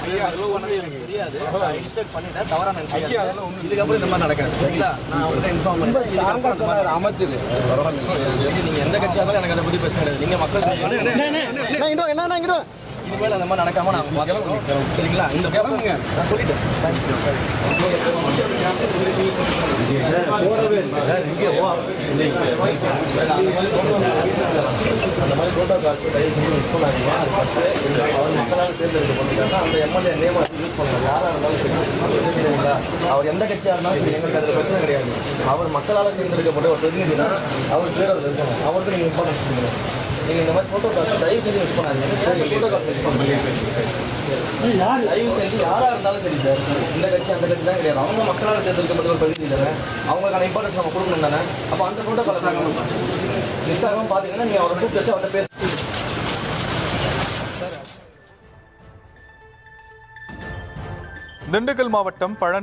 தெரியாது. இன்ஸ்ட்ரக்ட் பண்ணிட்டேன், தவறா நினைச்சீங்க. இதுக்கப்புறம் இந்த மாதிரி நடக்காது, சரிங்களா? நான் அவங்கள்ட்ட இன்ஃபார்ம் பண்ணுறேன். அமைச்சர் நீங்க எந்த கட்சியாக இருந்தாலும் எனக்கு அதை பற்றி பிரச்சனை கிடையாது. நீங்க மக்கள் இனிமேல் அந்த மாதிரி நடக்காம நான் பார்க்கலாம், சரிங்களா? இந்த கேளுங்க, நான் சொல்லிட்டேன். அந்த மாதிரி போட்டோ கால்ஸ் யூஸ் பண்ணாதீங்க. அவர் மக்களால் தேர்ந்தெடுக்கப்பட்டிருக்காங்க. அந்த எம்எல்ஏ நேம் யூஸ் பண்ணலாம், யாராக இருந்தாலும் சரி, சரிங்களா? அவர் எந்த கட்சியாக இருந்தாலும் சரி, எங்களுக்கு அதில் பிரச்சனை கிடையாது. அவர் மக்களால் தேர்ந்தெடுக்கப்பட்ட ஒரு பிரதிநிதினா அவர் பேர் அதில் இருக்கணும். அவருக்கு நீங்கள் இம்பார்ட்டன்ஸ் கொடுக்கணும். நீங்கள் இந்த மாதிரி போட்டோ கால்ஸ் தயவு செஞ்சு யூஸ் பண்ணாதீங்க. போட்டோ கால்ஸ் யூஸ் பண்ணுங்க. தயவு செஞ்சு யாராக இருந்தாலும் சரி சார், இந்த கட்சி அந்த கட்சி தான் கிடையாது. அவங்க மக்களால் தேர்ந்தெடுக்கப்பட்ட ஒரு பிரதிநிதி தானே, அவங்களுக்கான இம்பார்ட்டன்ஸ் நம்ம கொடுக்கணும் தானே. அப்போ அந்த போட்டோ கால்ஸ் மிஸ் ஆகாமல் பார்த்தீங்கன்னா நீங்கள் அவரை கூப்பிட்டு வச்சு அவர்கிட்ட பேச. திண்டுக்கல் மாவட்டம் பழனி